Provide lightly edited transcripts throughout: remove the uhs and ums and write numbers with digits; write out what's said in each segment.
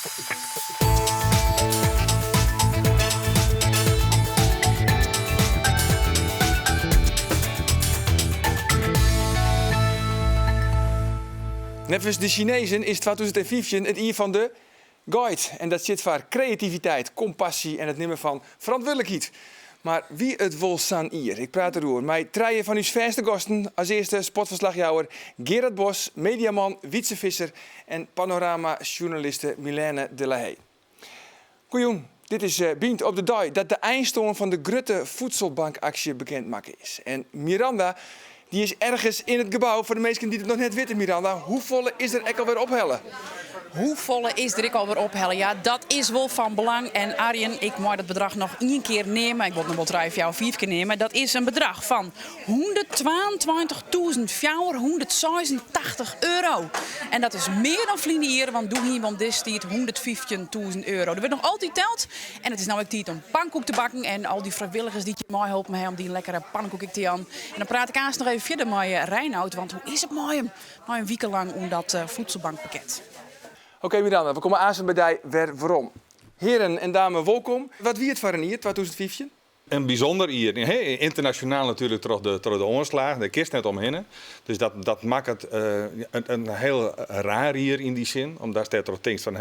Net als de Chinezen is 2015 het jaar van de Guide. En dat zit voor creativiteit, compassie en het nemen van verantwoordelijkheid. Maar wie het wil zijn hier? Ik praat erover. Mij treien van uw verste gasten. Als eerste sportverslagjouwer Gerard Bos, mediaman Wietse Visser en panorama-journaliste Milène de la Haye. Goeien, dit is Bient op de dag dat de eindstoon van de Grutte voedselbankactie bekendmaken is. En Miranda, die is ergens in het gebouw. Voor de mensen die het nog net weten, Miranda, hoeveel is er echt alweer ophellen? Hoeveel is er alweer ophellen? Ja, dat is wel van belang. En Arjen, ik moet het bedrag nog 1 keer nemen. Ik wil nog wel 3 of jou 4 keer nemen. Dat is een bedrag van €122.486. En dat is meer dan vliegen, want doe hier, want dit stiert €115.000. Er wordt nog altijd teld. En het is nou ook tijd om pannenkoek te bakken. En al die vrijwilligers die je mij helpen om die lekkere pannenkoek te aan. En dan praat ik aanstonds nog even verder met Reinoud. Want hoe is het mooi hem? Nou, een week lang om dat voedselbankpakket. Oké, Miranda, we komen aan bij die waarom. Heren en dames, welkom. Wat wie het voor een jaar, 2015? Een bijzonder jaar. Internationaal natuurlijk door de onslag. Daar kist net omheen. Dus dat maakt het een heel raar jaar in die zin. Omdat je toch denkt van,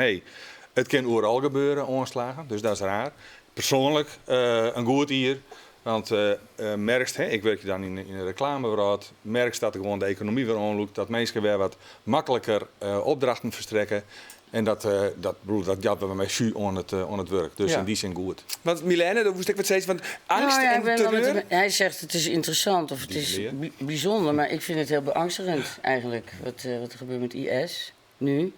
het kan overal gebeuren, onslagen. Dus dat is raar. Persoonlijk een goed jaar. Want merkst, ik werk dan in een reclamebureau, merkst dat gewoon de economie weer onlukt, dat mensen weer wat makkelijker opdrachten verstrekken. En dat jatten we met jus aan het werk. Dus in die zin goed. Want Milène, daar moest ik wat zeggen van angst en terreur. Hij zegt het is interessant of het is bijzonder, maar ik vind het heel beangstigend eigenlijk. Wat er gebeurt met IS nu.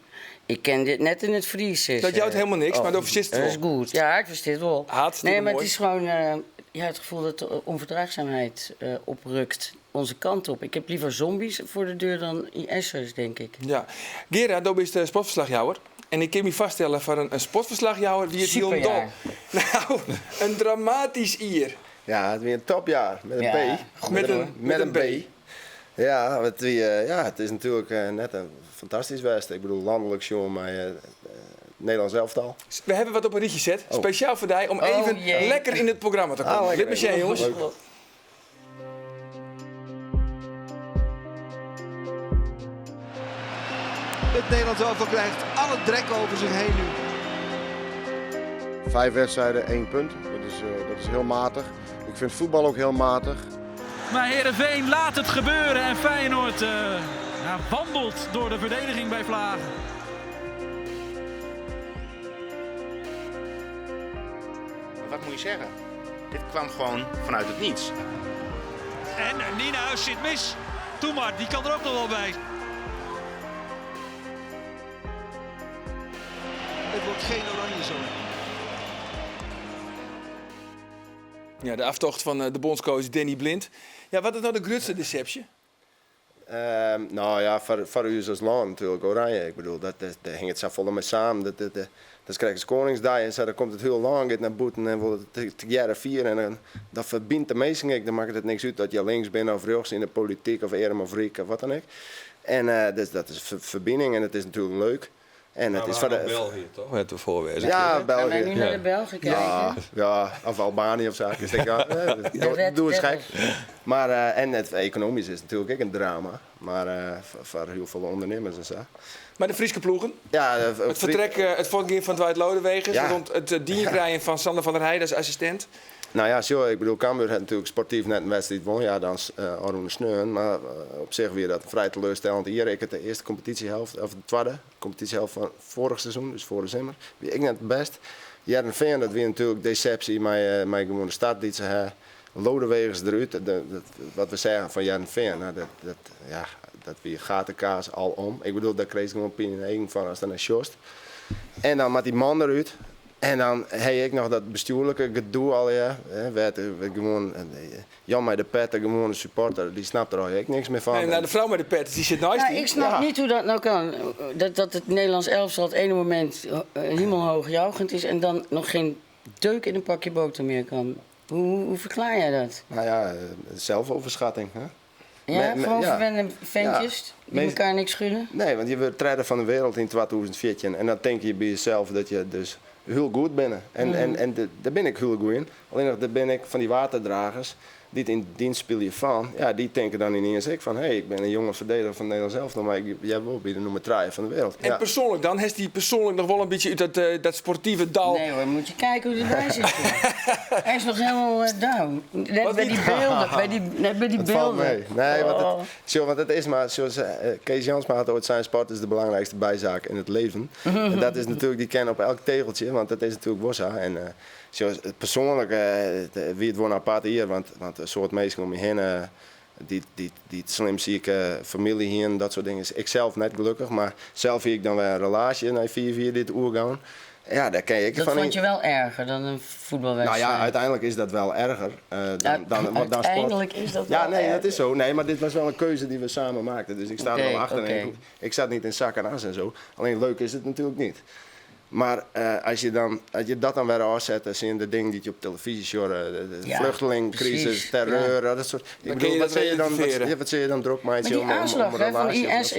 Ik ken dit net in het Fries. Dat jouwt helemaal niks, maar dat verstist het wel. Dat is goed. Ja, ik versta het wel. Hartstikke maar mooi. het is gewoon het gevoel dat de onverdraagzaamheid oprukt onze kant op. Ik heb liever zombies voor de deur dan IS'ers, denk ik. Ja. Gerard, dat is de sportverslagjouwer. En ik kan me vaststellen voor een sportverslagjouwer wie het heel dol. Nou, een dramatisch jaar. Ja, het is weer een topjaar met een B. Met een B. Ja, het is natuurlijk net een fantastisch wedstrijd. Ik bedoel, landelijk jongen, maar Nederlands elftal. We hebben wat op een ritje gezet, speciaal voor jou, om even lekker in het programma te komen. Dit is jij, jongens. Leuk. Het Nederlands elftal krijgt alle drek over zich heen nu. 5 wedstrijden, 1 punt. Dat is heel matig. Ik vind voetbal ook heel matig. Maar Heerenveen laat het gebeuren en Feyenoord wandelt door de verdediging bij Vlagen. Wat moet je zeggen? Dit kwam gewoon vanuit het niets. En Nienhuis zit mis. Doe maar, die kan er ook nog wel bij. Het wordt geen oranje zo. Ja, de aftocht van de bondscoach Danny Blind. Ja, wat is nou de grootste deceptie? Nou ja, voor u als land natuurlijk oranje. Ik bedoel, dat hing het zo vol mee samen. Dat krijg je Koningsdag en zo, dan komt het heel lang, gaat naar boeten en wordt het jaren 4 en dat verbindt de meesten. Dan maakt het niks uit dat je links bent of rechts in de politiek of Erem of Riek of wat dan ook. En dus dat is verbinding en het is natuurlijk leuk. En het is voor de België toch? Het voorwezen. Ja, België. Gaan wij nu naar de Belgen kijken? Ja, of Albanië of zo. Dus ik doe eens gek. Maar en het economisch is natuurlijk ook een drama, maar voor heel veel ondernemers en zo. Maar de Friese ploegen? Ja, het vertrek, het voortgaan van Dwight Lodewegers, rond het dienkrijgen van Sander van der Heijden als assistent. Nou ja, zo, ik bedoel, Cambuur had natuurlijk sportief net een wedstrijd won, ja, dan Arone Sneun, maar op zich weer dat vrij teleurstellend. Hier ik het de eerste competitiehelft, of de tweede competitiehelft van vorig seizoen, dus voor de zomer, wie ik net het best. Heerenveen, dat weer natuurlijk deceptie, maar gewoon de start die ze hebben. Lodewegers eruit, wat we zeggen van Heerenveen, nou, dat weer gatenkaas al om. Ik bedoel, daar kreeg ik gewoon pijn in de eigen van als dan een Sjost. En dan met die man eruit. En dan heb ik nog dat bestuurlijke gedoe al, ja. Gewoon, Jan met de pet, gewoon een supporter, die snapt er eigenlijk niks meer van. Nee, nou, de vrouw met de pet, die zit naast die. Ik snap niet hoe dat nou kan. Dat het Nederlands elftal op het ene moment hemelhoog juichend is en dan nog geen deuk in een pakje boter meer kan. Hoe verklaar jij dat? Nou ja, zelfoverschatting. Hè? Ja, gewoon ja. verwende ventjes die elkaar niks schulden? Nee, want je wordt redder van de wereld in 2014. En dan denk je bij jezelf dat je dus heel goed bent. En daar ben ik heel goed in. Alleen nog, daar ben ik van die waterdragers die het in dienst spelen van. Ja, die denken dan ineens ik van, hé, ik ben een jonge verdediger van Nederland zelf. Maar jij wil bij de nummer 3 van de wereld. En persoonlijk dan? Heeft hij persoonlijk nog wel een beetje uit dat sportieve dal? Nee hoor, moet je kijken hoe hij erbij zit. Hij is nog helemaal down. Net bij die beelden. Net bij die Het valt beelden. mee. Nee, want het is maar, zoals Kees Jansma had ooit zijn, sport is de belangrijkste bijzaak in het leven. En dat is natuurlijk, die ken op elk tegeltje, want dat is natuurlijk Bossa. En zoals persoonlijk, wie het wordt apart hier, want een soort mensen om je heen, die slim zieke familie hier en dat soort dingen. Ik zelf net gelukkig, maar zelf heb ik dan weer een relatie na 4-4 dit uur gaan. Ja, daar ken ik dat van. vond je wel erger dan een voetbalwedstrijd? Nou ja, uiteindelijk is dat wel erger dan uiteindelijk is dat wel Ja, nee, erger. dat is zo. Nee, maar dit was wel een keuze die we samen maakten. Dus ik sta er wel achter. Oké. En ik zat niet in zak en as en zo. Alleen leuk is het natuurlijk niet. Maar als je dat dan weer afzet, zie je de dingen die je op televisie ziet, de vluchtelingcrisis, precies, terreur, dat soort. Ik bedoel, wat zie je dan druk Maar die aanslag van IS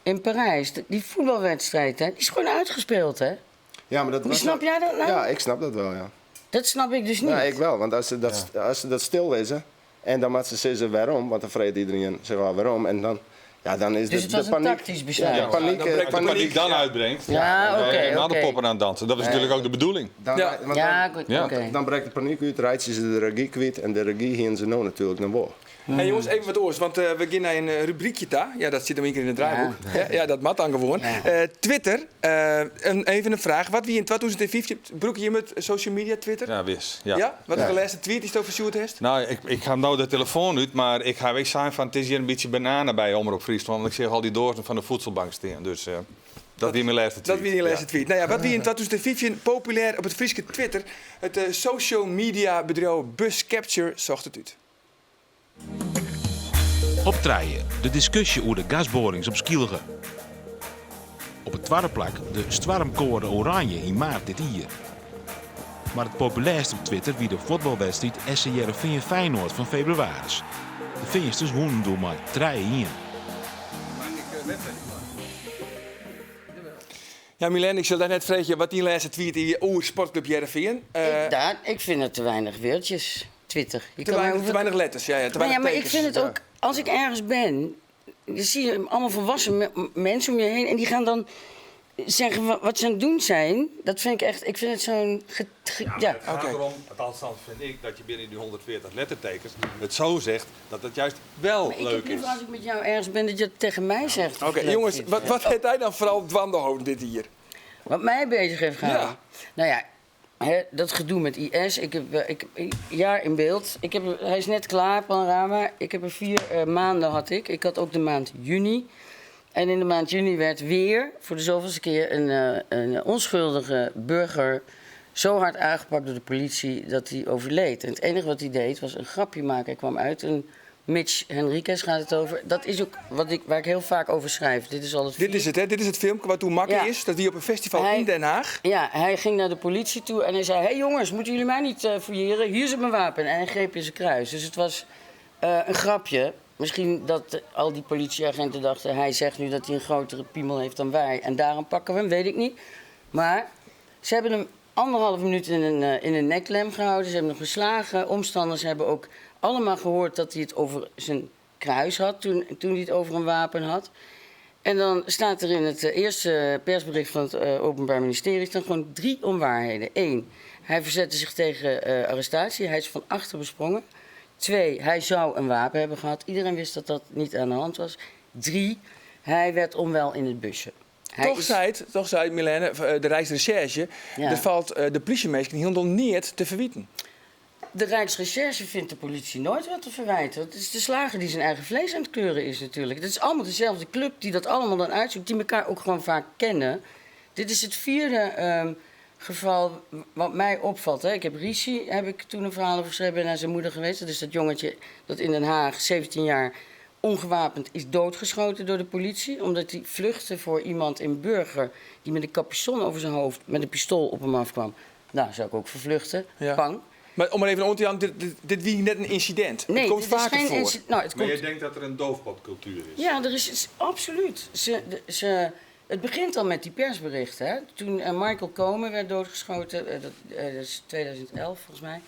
in Parijs, die voetbalwedstrijd, hè, die is gewoon uitgespeeld, hè? Ja, maar Hoe snap jij dat nou? Ja, ik snap dat wel, ja. Dat snap ik dus niet. Ja, ik wel, want als ze dat stil lezen en dan moet ze zeggen waarom, want dan vreet iedereen zich wel waarom en dan. Ja, dan is dus het was de paniek. Een tactisch besluit. Ja, paniek, de paniek dan uitbrengt. Ja, oké. Na de poppen aan dansen. Dat is natuurlijk ook de bedoeling. Dan breekt de paniek uit, rijdt ze de regie kwijt en de regie hier ze nou natuurlijk naar boven. Hey jongens, even wat oors, want we gaan naar een rubriekje daar. Ja, dat zit hem een keer in het draaiboek. Ja, dat mat dan gewoon. Ja. Twitter, even een vraag. Wat wie in 2015, broek je met social media Twitter? Ja, wis. Ja? Wat is de laatste tweet die het over Sjoerd heeft? Nou, ik ga nou de telefoon uit, maar ik ga weg zijn van het is hier een beetje bananen bij Omroep Friesland. Want ik zie al die doorten van de voedselbank staan. Dus dat wie mijn laatste tweet. Dat wie die laatste tweet. Nou ja, wat wie in 2015 populair op het Friese Twitter. Het social media bedrijf Bus Capture zocht het uit. Optreden, de discussie over de gasborings op Skielge. Op het tweede plak de Stwarmcode Oranje in maart dit jaar. Maar het populairst op Twitter wie de voetbalwedstrijd SC Heerenveen Feyenoord van februari. De finsters wonnen door maar 3-1. Ja, Milen, ik zal daar net vragen wat die laatste tweet in je oude sportclub Heerenveen. Ik vind het te weinig weertjes. Twitter. Te weinig letters, ja, te weinig maar tekens. ik vind het ook, als ik ergens ben, dan zie je allemaal volwassen mensen om je heen en die gaan dan zeggen wat ze aan het doen zijn. Dat vind ik echt, ik vind het zo'n... Het gaat erom, althans vind ik, dat je binnen die 140 lettertekens het zo zegt dat het juist wel maar leuk ik heb liever is. als ik met jou ergens ben dat je het tegen mij zegt. Oké, jongens, wat heeft hij dan vooral dwandelhouden dit hier? Wat mij bezig heeft gehouden? Ja. Nou ja, dat gedoe met IS, ik heb jaar in beeld. Hij is net klaar, Panorama. Ik heb er 4 maanden had ik. Ik had ook de maand juni. En in de maand juni werd weer, voor de zoveelste keer, een onschuldige burger zo hard aangepakt door de politie dat hij overleed. En het enige wat hij deed was een grapje maken. Hij kwam uit een Mitch Henriquez gaat het over. Dat is ook waar ik heel vaak over schrijf. Dit is al het Dit is het, hè? Dit is het filmpje wat toen makkelijk is. Dat die op een festival in Den Haag. Ja, hij ging naar de politie toe en hij zei... Hé jongens, moeten jullie mij niet fouilleren? Hier zit mijn wapen. En hij greep in zijn kruis. Dus het was een grapje. Misschien dat al die politieagenten dachten... Hij zegt nu dat hij een grotere piemel heeft dan wij. En daarom pakken we hem, weet ik niet. Maar ze hebben hem 1,5 minuut in een neklem gehouden. Ze hebben hem geslagen. Omstanders hebben ook allemaal gehoord dat hij het over zijn kruis had... toen hij het over een wapen had. En dan staat er in het eerste persbericht van het Openbaar Ministerie... staan gewoon 3 onwaarheden. 1, hij verzette zich tegen arrestatie. Hij is van achter besprongen. 2, hij zou een wapen hebben gehad. Iedereen wist dat dat niet aan de hand was. 3, hij werd onwel in het busje. Toch zei Milène, de Rijksrecherche... er valt de politiemeester helemaal niet te verwieten. De Rijksrecherche vindt de politie nooit wat te verwijten. Het is de slager die zijn eigen vlees aan het kleuren is natuurlijk. Het is allemaal dezelfde club die dat allemaal dan uitzoekt... die elkaar ook gewoon vaak kennen. Dit is het 4e geval wat mij opvalt. Hè. Ik heb Rishi, heb ik toen een verhaal over geschreven... ben naar zijn moeder geweest. Dat is dat jongetje dat in Den Haag, 17 jaar... ongewapend is doodgeschoten door de politie... omdat hij vluchtte voor iemand in Burger... die met een capuchon over zijn hoofd met een pistool op hem afkwam. Nou, zou ik ook vervluchten. Ja. Bang. Maar om maar even aan te gaan, dit wie net een incident. Nee, het komt dit is vaker geen voor. Nou, Maar je denkt dat er een doofpotcultuur is? Ja, er is absoluut. Het begint al met die persberichten. Hè? Toen Michael Komen werd doodgeschoten, dat is 2011 volgens mij.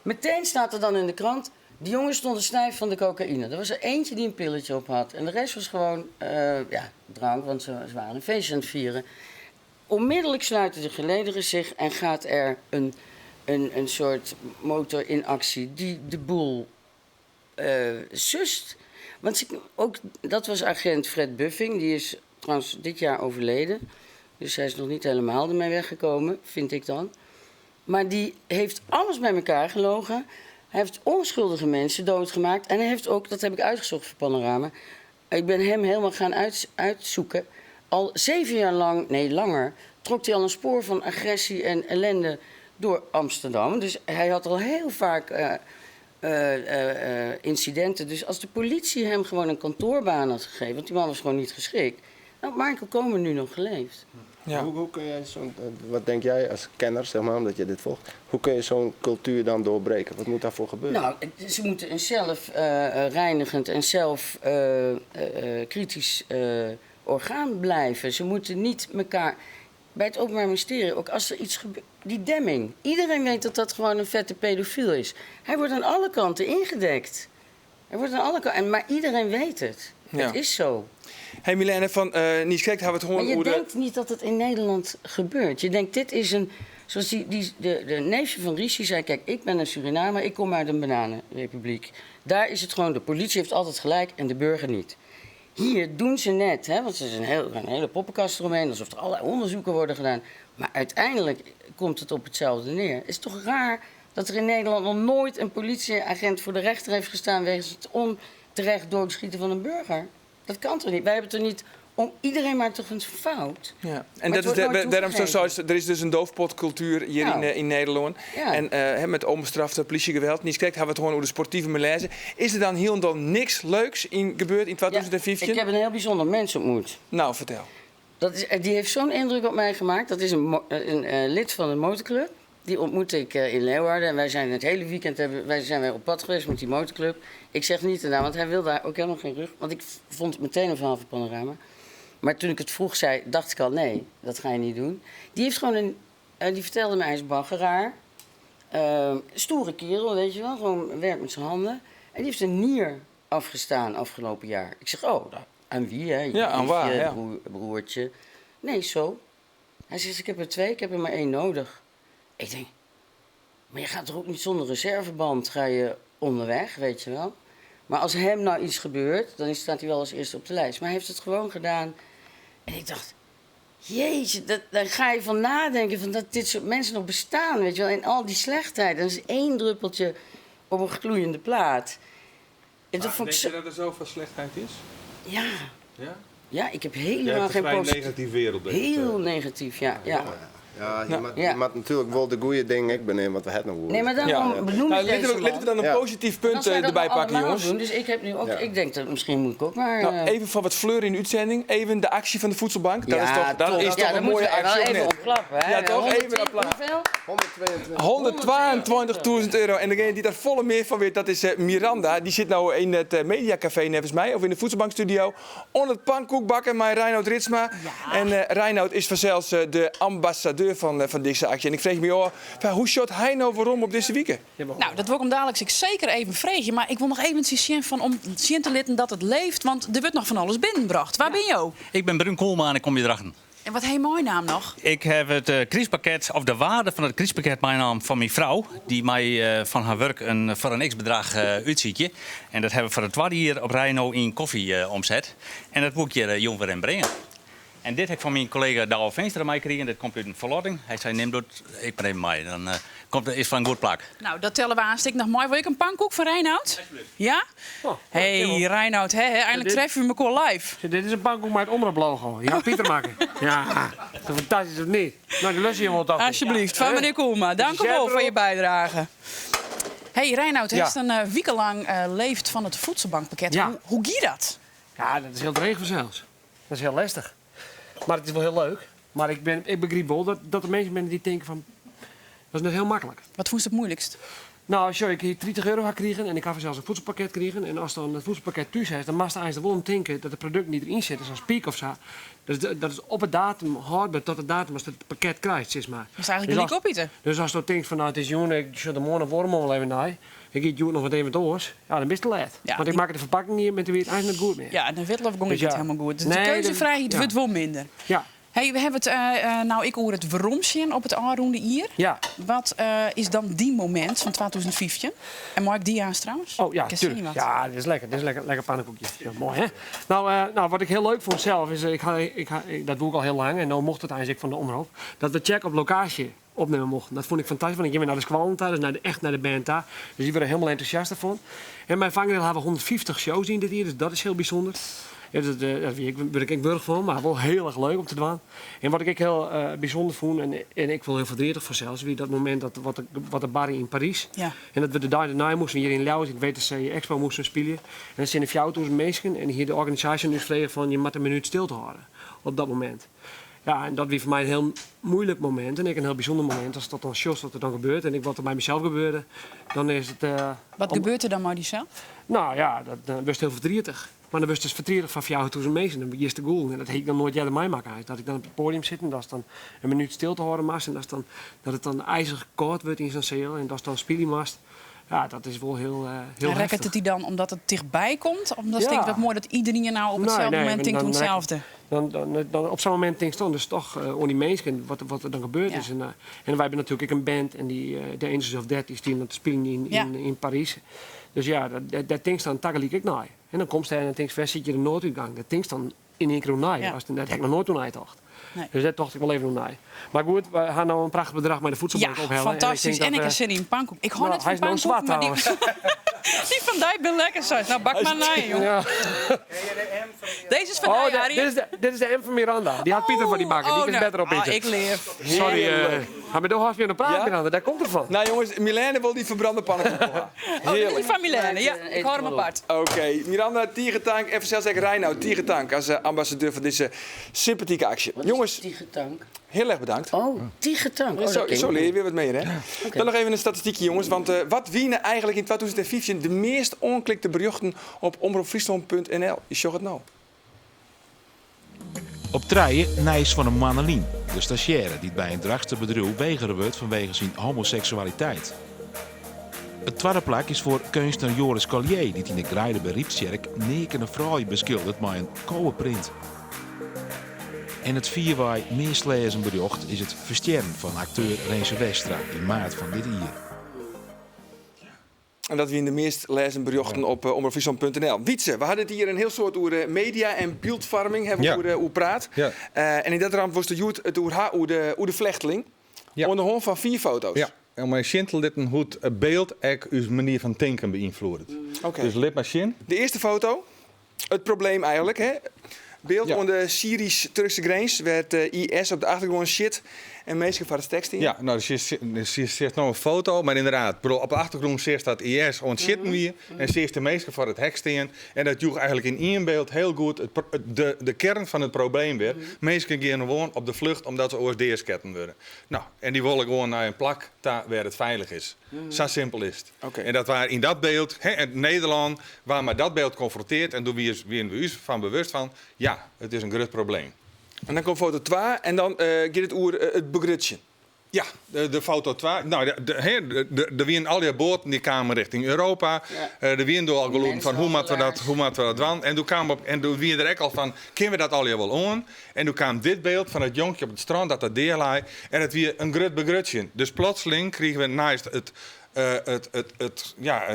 Meteen staat er dan in de krant, die jongens stonden stijf van de cocaïne. Er was er eentje die een pilletje op had. En de rest was gewoon drank, want ze waren een feestje aan het vieren. Onmiddellijk sluiten de gelederen zich en gaat er een soort motor in actie die de boel sust. Want dat was agent Fred Buffing, die is trouwens dit jaar overleden. Dus hij is nog niet helemaal ermee weggekomen, vind ik dan. Maar die heeft alles bij elkaar gelogen. Hij heeft onschuldige mensen doodgemaakt. En hij heeft ook, dat heb ik uitgezocht voor Panorama. Ik ben hem helemaal gaan uitzoeken. Al 7 jaar lang, nee langer, trok hij al een spoor van agressie en ellende door Amsterdam. Dus hij had al heel vaak incidenten. Dus als de politie hem gewoon een kantoorbaan had gegeven, want die man was gewoon niet geschikt, dan had Michael Komen nu nog geleefd. Ja. Hoe kun jij wat denk jij als kenner, zeg maar, omdat je dit volgt, hoe kun je zo'n cultuur dan doorbreken? Wat moet daarvoor gebeuren? Nou, ze moeten een zelfreinigend en zelfkritisch orgaan blijven. Ze moeten niet elkaar... Bij het Openbaar Ministerie, ook als er iets gebeurt... Die Demming. Iedereen weet dat dat gewoon een vette pedofiel is. Hij wordt aan alle kanten ingedekt. Maar iedereen weet het. Ja. Het is zo. Hey Milène, van Nies Kijk, hebben we het Maar gewoon je denkt niet dat het in Nederland gebeurt. Je denkt, dit is een... Zoals de neefje van Rishi zei, kijk, ik ben een Surinamer, ik kom uit een bananenrepubliek. Daar is het gewoon, de politie heeft altijd gelijk en de burger niet. Hier doen ze net, hè, want er is een hele poppenkast eromheen, alsof er allerlei onderzoeken worden gedaan. Maar uiteindelijk komt het op hetzelfde neer. Het is toch raar dat er in Nederland nog nooit een politieagent voor de rechter heeft gestaan wegens het onterecht doodschieten van een burger? Dat kan toch niet? Wij hebben het er niet... Iedereen maakt toch een fout? Ja. En dat is daarom er is dus een doofpotcultuur hier in Nederland. Ja. En met onbestrafte politiegeweld. Nies Kijk, hebben we het gewoon over de sportieve malaise. Is er dan heel en dan niks leuks gebeurd in 2015? Ik heb een heel bijzonder mens ontmoet. Nou, vertel. Die heeft zo'n indruk op mij gemaakt. Dat is een lid van een motorclub. Die ontmoette ik in Leeuwarden. En wij zijn het hele weekend op pad geweest met die motorclub. Ik zeg niet ernaar, want hij wilde daar ook helemaal geen rug. Want ik vond het meteen een verhaal van Panorama. Maar toen ik het vroeg zei, dacht ik al, nee, dat ga je niet doen. Die heeft gewoon die vertelde mij, hij is baggeraar. Stoere kerel, weet je wel, gewoon werkt met zijn handen. En die heeft een nier afgestaan afgelopen jaar. Ik zeg, aan wie, hè? Ja, aan waar, ja. Broertje. Nee, zo. Hij zegt, ik heb er 2, ik heb er maar 1 nodig. Ik denk, maar je gaat toch ook niet zonder reserveband, ga je onderweg, weet je wel. Maar als hem nou iets gebeurt, dan staat hij wel als eerste op de lijst. Maar hij heeft het gewoon gedaan. En ik dacht, jeetje, daar ga je van nadenken van dat dit soort mensen nog bestaan, weet je wel. En al die slechtheid. En dat is 1 druppeltje op een gloeiende plaat. En Denk je dat er zoveel slechtheid is? Ja. Ja? Ja, ik heb helemaal geen positief. positief. Negatief wereld. Heel negatief, ja. Ja, je moet natuurlijk wel de goede dingen ik benemen, want we hebben nog goed. Nee, maar daarom benoem ik deze man. Laten we dan een positief punt erbij pakken, jongens. Doen, dus ik heb nu ook, ik denk dat misschien moet ik ook maar... Nou, even van wat fleur in de uitzending. Even de actie van de voedselbank. Dat is toch een mooie actie. Ja, even opklappen, hè. Ja, toch? Even applaus. Hoeveel? €122.000. En degene die daar volle meer van weet, dat is Miranda. Die zit nou in het Mediacafé, nevens mij, of in de voedselbankstudio. Onder het pannenkoekbakken met Reinoud Ritsma. Ja. En Reinoud is vanzelfs de ambassadeur van deze actie. En ik vreeg me hoe shot hij nou waarom op deze weekend? Nou, dat wil ik hem dadelijk zeker even vragen. Maar ik wil nog even zien om zien te litten dat het leeft. Want er wordt nog van alles binnengebracht. Waar ben je? Ik ben Brun Koolman en ik kom je erachter. En wat heet mooi naam nog? Ik heb het krispakket, of de waarde van het krispakket, mijn naam van mijn vrouw. Die mij van haar werk voor een x-bedrag uitziet. En dat hebben we voor het tweede hier op Reino in koffie omzet. En dat moet ik je jong weer in brengen. En dit heb ik van mijn collega Douwe Veenstra mij gekregen. Dit komt uit een verlotting. Hij zei, neem dat, ik neem mij. Dan is van een goed plak. Nou, dat tellen we aanstek nog mooi. Wil ik een pannenkoek van Reinoud? Ja? Hey, Reinoud, eindelijk treffen we elkaar live. Dit is een pannenkoek met het onderop-logo. Je gaat Pieter maken. Ja, dat is fantastisch of niet? Nou, de lusje helemaal toch. Alsjeblieft, van meneer Koelma. Dank u wel voor je bijdrage. Hey, Reinoud heeft een week lang leeft van het voedselbankpakket. Ja. Hoe giet dat? Ja, dat is heel dreig zelfs. Dat is heel lastig. Maar het is wel heel leuk. Maar ik begrijp wel dat er mensen zijn die denken van... Dat is net heel makkelijk. Wat vond je het moeilijkst? Nou, als ik hier 30 euro had kregen en ik had zelfs een voedselpakket kregen. En als dan het voedselpakket thuis is, dan mag je eigenlijk wel om denken dat het product niet erin zit, zoals piek of zo. Dat is op het datum houdbaar tot het datum als het pakket krijgt, zeg maar. Dat is eigenlijk dus gelijk opeten. Dus als je denkt van nou het is jongen, ik zet de morgen warm al even naar. Ik eet nog wat even doors. Ja, dan ben je te laat. Ja, want ik maak de verpakking hier met de weer eigenlijk net goed meer. Ja, dan weet ik Dus niet ja. helemaal goed. Dus Nee, de keuzevrijheid wordt wel minder. Ja. Hey, we hebben het, ik hoor het waarom op het aanroende hier. Ja. Wat is dan die moment van 2015? En mag ik die aan trouwens? Oh ja, Ik zie tuurlijk. wat. Ja, dit is lekker. Dit is lekker pannenkoekje. Ja, mooi hè? Nou, wat ik heel leuk vond zelf is, dat doe ik al heel lang en nu mocht het eigenlijk van de omroep, dat we check op locatie opnemen mochten. Dat vond ik fantastisch, want ik ging weer naar de Squalenta, dus echt naar de band daar. Dus die werden helemaal enthousiast ervan. En mijn vangrail hebben we 150 shows in dit hier, dus dat is heel bijzonder. Ja, daar ben ik burg van, maar wel heel erg leuk om te doen. En wat ik heel bijzonder vond, en ik wil heel verdrietig voor zelfs, wie dat moment dat wat de bar in Parijs. Ja. En dat we de dag daarna moesten hier in Leeuwen, ik weet dat ze Expo moesten spelen. En er zijn 4000 mensen en hier de organisatie nu vregen van je moet een minuut stil te houden op dat moment. Ja, en dat was voor mij een heel moeilijk moment en ik een heel bijzonder moment. Als dat dan shows wat er dan gebeurt en wat er bij mezelf gebeurde, dan is het... Wat gebeurt er dan maar die zelf? Nou ja, dat was heel verdrietig. Maar dan was het dus verdrietig van 4000 mensen. Dan begin je te goal. En dat heet ik dan nooit mij maken. Dat ik dan op het podium zit en dat is dan een minuut stil te horen mast. En dat het dan ijzig koud wordt in zo'n cel. En dat is dan spelen mast. Ja, dat is wel heel En rekkert het die dan omdat het dichtbij komt? Omdat je denkt, wat mooi dat iedereen nou op hetzelfde moment denkt om hetzelfde. Dan op zo'n moment denk je dus toch aan die mensen wat er dan gebeurd is. En wij hebben natuurlijk een band en de Angels of Death die aan te spelen in Parijs. Dus ja, dat denk je dan tagaliek ik naar. En dan komt hij en dan denk je, waar zit je de nooduitgang? Dat denk je dan in één keer naar. Dat heb ik nog nooit toen uitgedacht. Nee. Dus dat dacht ik wel even naar. Maar goed, we gaan nou een prachtig bedrag met de voedselbank ophellen. Ja, fantastisch. En ik heb zin in pankoek. Ik hoor net van pankoek, maar die van Dijk ben lekker zo. Nou, bak maar naar, joh. Ja. Deze is van Dijk, Harry. Dit is de M van Miranda. Die had Pieter voor die bakken. Die is beter op eten. Ik leer. Sorry, gaan we door weer een praat Miranda. Daar komt het van. Nou jongens, Milène wil die verbrande pannenkoek. Heerlijk. Die van Milène, ja. Ik hoor hem apart. Oké, Miranda Tiegetank, even zelfs zeggen Reinoud Tiegetank als ambassadeur van deze sympathieke actie. Jongens, Tiegetank? Heel erg bedankt. Oh, Tiegetank. Zo leer je weer wat meer, hè? Okay. Dan nog even een statistiekje, jongens. Want wat wienen eigenlijk in 2015 de meest onklikte berichten op omroepfriesland.nl? Je zag het nou. Op treien Nijs van een Manelien, de stagiaire die bij een Drachtster bedrijf weigeren wordt vanwege zijn homoseksualiteit. Het tweede plak is voor kunstenaar Joris Collier, die in de Grijde bij Riepsjerk nekende vrouw beschilderd met een koude print. En het vierwaai meest lezen bericht is het versterren van acteur Renze Westra in maart van dit jaar. En dat we in de meest lezen berichten op omroepfriesland.nl. Wietse, we hadden het hier een heel soort over media en beeldvorming hebben we hoe praat. Ja. En in dat ramp was de Joet het over de vlechteling. Ja. Onder de hand van 4 foto's. Ja. En mijn Sintel dit een hoe het beeld ook uw manier van denken beïnvloedt. Okay. Dus let maar zien. De eerste foto, het probleem eigenlijk, hè? Beeld onder de Syrisch-Turkse grens werd IS op de achtergrond shit en meestal van de tekst in. Ja, nou, je ziet nou een foto, maar inderdaad, op de achtergrond zie dat IS ontshitten weer en zie je de meestal van het hek staan. En dat joeg eigenlijk in één beeld heel goed de kern van het probleem weer. Mensen gaan gewoon op de vlucht omdat ze OSD'ers-ketten worden. Nou, en die willen gewoon naar een plak daar waar het veilig is. Zo simpel is het. Okay. En dat waren in dat beeld, in Nederland, waar met dat beeld confronteerd en toen wie we ons van bewust van, ja, het is een groot probleem. En dan komt foto 2 en dan gaat het over het begrutje. Ja, de foto 2. Nou, er winnen al die boten die kwamen richting Europa. Ja. Er winnen door al gelopen van hoe moeten we dat doen. En toen kwam en toen wie er ook al van, kunnen we dat al wel aan? En toen kwam dit beeld van het jonkje op het strand dat dat deelhaai. En het weer een groot begrutje. Dus plotseling kregen we naast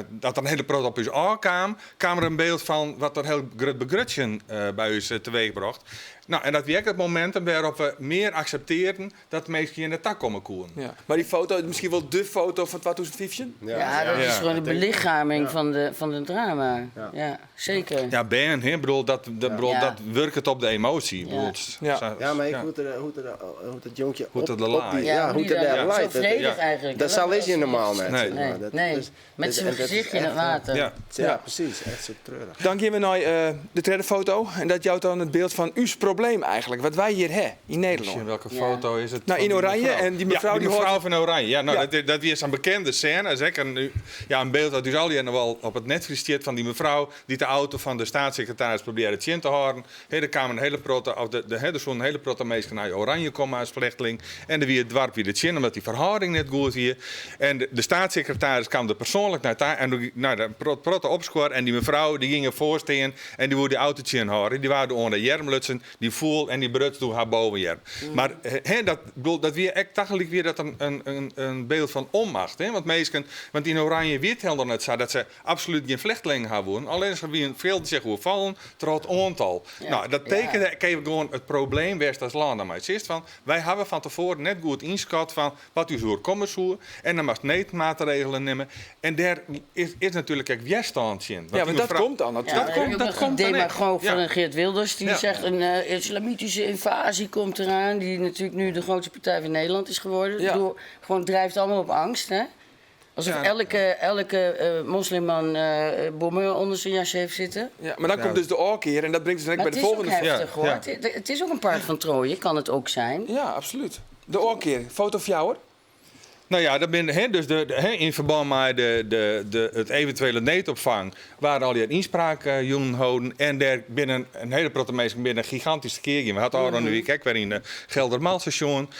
dat er een hele proot op ons aankwam, kwam er een beeld van wat er heel groot begrutje bij ons teweegbracht. Nou, en dat was ook het moment waarop we meer accepteren dat mensen in de tak komen koeren. Ja. Maar die foto, misschien wel de foto van 2015? Ja, dat is gewoon de belichaming van het drama. Ja, zeker. Ja, Ben, bedoel, dat werkt het op de emotie. Ja, maar hoe het jonkje hoe het daar leidt. Zo vredig eigenlijk. Dat zal is je normaal net. Nee, met zijn gezichtje in het water. Ja, precies. Echt zo treurig. Dan gaan we naar de tweede foto. En dat jouwt dan het beeld van uw probleem probleem eigenlijk, wat wij hier hebben in Nederland. In welke foto is het? Nou, in oranje en die mevrouw die die mevrouw hoort... van Oranje. Ja, nou, Ja. Dat is een bekende scène. Zeker nu, een beeld dat dus al die nog wel op het net gestierd van die mevrouw die de auto van de staatssecretaris probeerde in te houden. Er kwamen een hele protte, of er zo'n hele protte mensen naar Oranje komen als vluchteling. En er weer het dwarp weer de chin, omdat die verhouding net goed hier. En de staatssecretaris kwam er persoonlijk naar daar en de protte opschoor. En die mevrouw die ging voorstaan en die wilde die auto chin houden. Die waren onder de jermlutsen, die voel en die bruts door haar bovenjerm. Maar dat weer echt dagelijks weer dat een beeld van onmacht. Hè? Want in Oranje weet helemaal net zo dat ze absoluut geen vluchtelingen gaan worden. Alleen ze weer veel te zeggen hoe vallen door het aantal. Ja. Nou, dat tekent gewoon het probleem West als land. Maar het is van, wij hebben van tevoren net goed inschat van wat u zo'n kommer zoeken. En dan mag niet maatregelen nemen. En daar is natuurlijk ook weerstand in. Ja, maar dat komt dan natuurlijk. Dat komt dan demagoog van een Geert Wilders die Ja. zegt een islamitische invasie komt eraan, die natuurlijk nu de grootste partij van Nederland is geworden. Ja. Gewoon drijft allemaal op angst, hè? Alsof elke moslimman bommen onder zijn jasje heeft zitten. Ja, maar dan komt dus de oorkeer en dat brengt dus direct Maar bij het de is volgende... ook heftig, hoor. Het is ook een paard van Troje, kan het ook zijn. Ja, absoluut. De oorkeer. Foto van jou, hoor. Nou ja, dat ben, dus in verband met het eventuele neetopvang waren al die inspraak houden. En daar binnen een hele protte mensen binnen een gigantische keer. We hadden al een week ook weer in de Geldermalstation.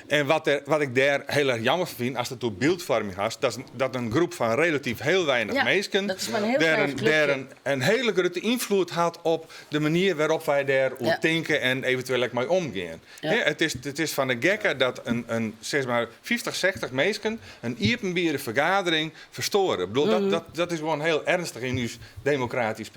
En wat ik daar heel erg jammer vind, als het door beeldvorming was, dat een groep van relatief heel weinig mensen dat is maar een heel klein daar een hele grote invloed had op de manier waarop wij daar denken en eventueel ook mee omgaan. Ja. Het is van de gekke dat een zeg maar 50, 60 mensen een openbare vergadering verstoren. Ik bedoel, dat is gewoon heel ernstig in uw democratisch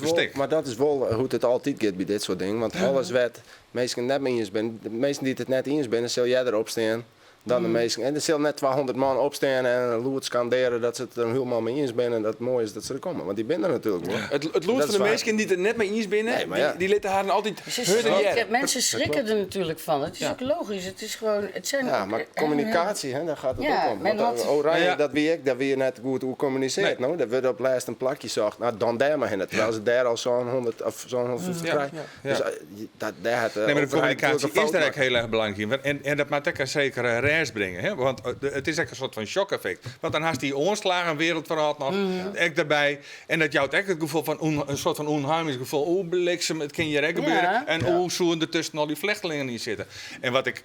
bestek. Maar dat is wel hoe het altijd gaat bij dit soort dingen. Want alles wat mensen net mee eens zijn, de mensen die het net eens zijn, zal jij erop staan. Dan de mensen. En er zullen net 200 man opstaan en loert scanderen dat ze het er helemaal mee eens zijn. En dat het mooi is dat ze er komen. Want die zijn er natuurlijk wel. Het loert van de mensen die er net mee eens binnen, Nee, die laten haar altijd... Mensen schrikken er natuurlijk van. Het is ook logisch. Het is gewoon... Het zijn maar communicatie, hè, daar gaat het ook om. men Want had- Oranje, dat weet je net goed hoe communiceert. Nou, dat wordt op laatst een plakje zacht. Nou, dan daar maar in het. Terwijl ze daar al zo'n 100 of zo'n 150 krijgen. Dus daar had Nee, maar de communicatie is daar ook heel heel erg belangrijk in. En dat maakt ook een zekere reis brengen. Hè? Want het is echt een soort van shock-effect. Want dan had die onslagen wereldverhaal nog echt erbij. En dat jouwt echt het gevoel van een soort van onheimisch gevoel. Oeh, bliksem, het kan hier echt gebeuren. Ja. En oeh, zo ertussen al die vluchtelingen niet zitten. En wat ik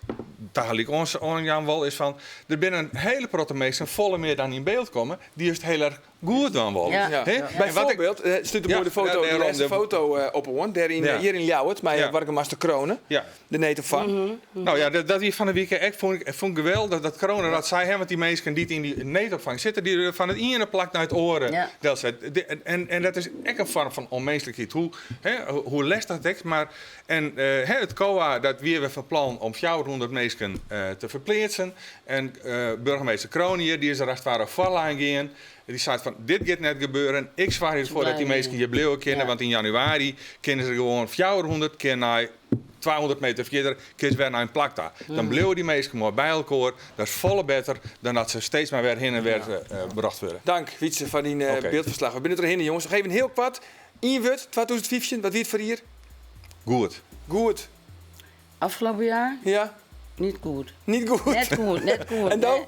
tegelijk onjaan wil is van... Er binnen een hele protte mensen volle meer dan in beeld komen... die juist heel erg goed dan wel. Ja. Ja. Hè? Bijvoorbeeld, stuurt een mooie foto, de laatste foto op een hier in Ljouwert, maar Warkemaster Kronen, Ja. de neetopvang. Nou ja, dat hier van de week echt vond ik geweldig dat corona dat zei, hè, want die mensen die in die neetopvang zitten, die er van het ene plak naar het oren. Ja. En dat is echt een vorm van onmenselijkheid. Hoe lastig het is, maar het COA dat weer van plan om 400 mensen te verplaatsen. En burgemeester Kronen die is er als het ware voorlaan gaan. Die zei van, dit gaat net gebeuren. Ik zwaar ervoor dat die mensen hier blijven kennen. Want in januari kennen ze gewoon 400 keer naar 200 meter verder, keer weer naar een plak daar. Dan blijven die mensen maar bij elkaar. Dat is volle beter dan dat ze steeds maar weer heen en weer gebracht worden. Dank, Wietse, van die beeldverslag. We zijn er heen, jongens. Nog even heel kwart. Inwut, 2015, wat wie het voor hier? Goed. Goed. Afgelopen jaar? Ja? Niet goed. Niet goed. Net goed. En dan?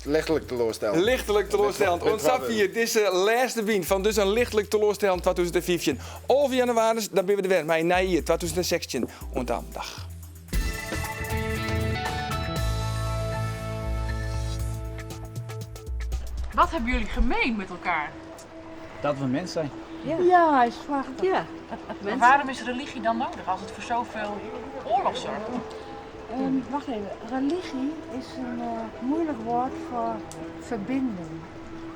lichtelijk teleurstellend. Lichtelijk teleurstellend. En Safir, deze laatste win van dus een lichtelijk teleurstellend 2015. Over januari, dan ben we er weer. Maar in hier 2016. En dan, dag. Wat hebben jullie gemeen met elkaar? Dat we mens zijn. Ja, hij is vraagt ja. Maar waarom is religie dan nodig als het voor zoveel oorlog zorgt? Wacht even, religie is een moeilijk woord voor verbinden.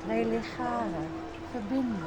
Religare, verbinden.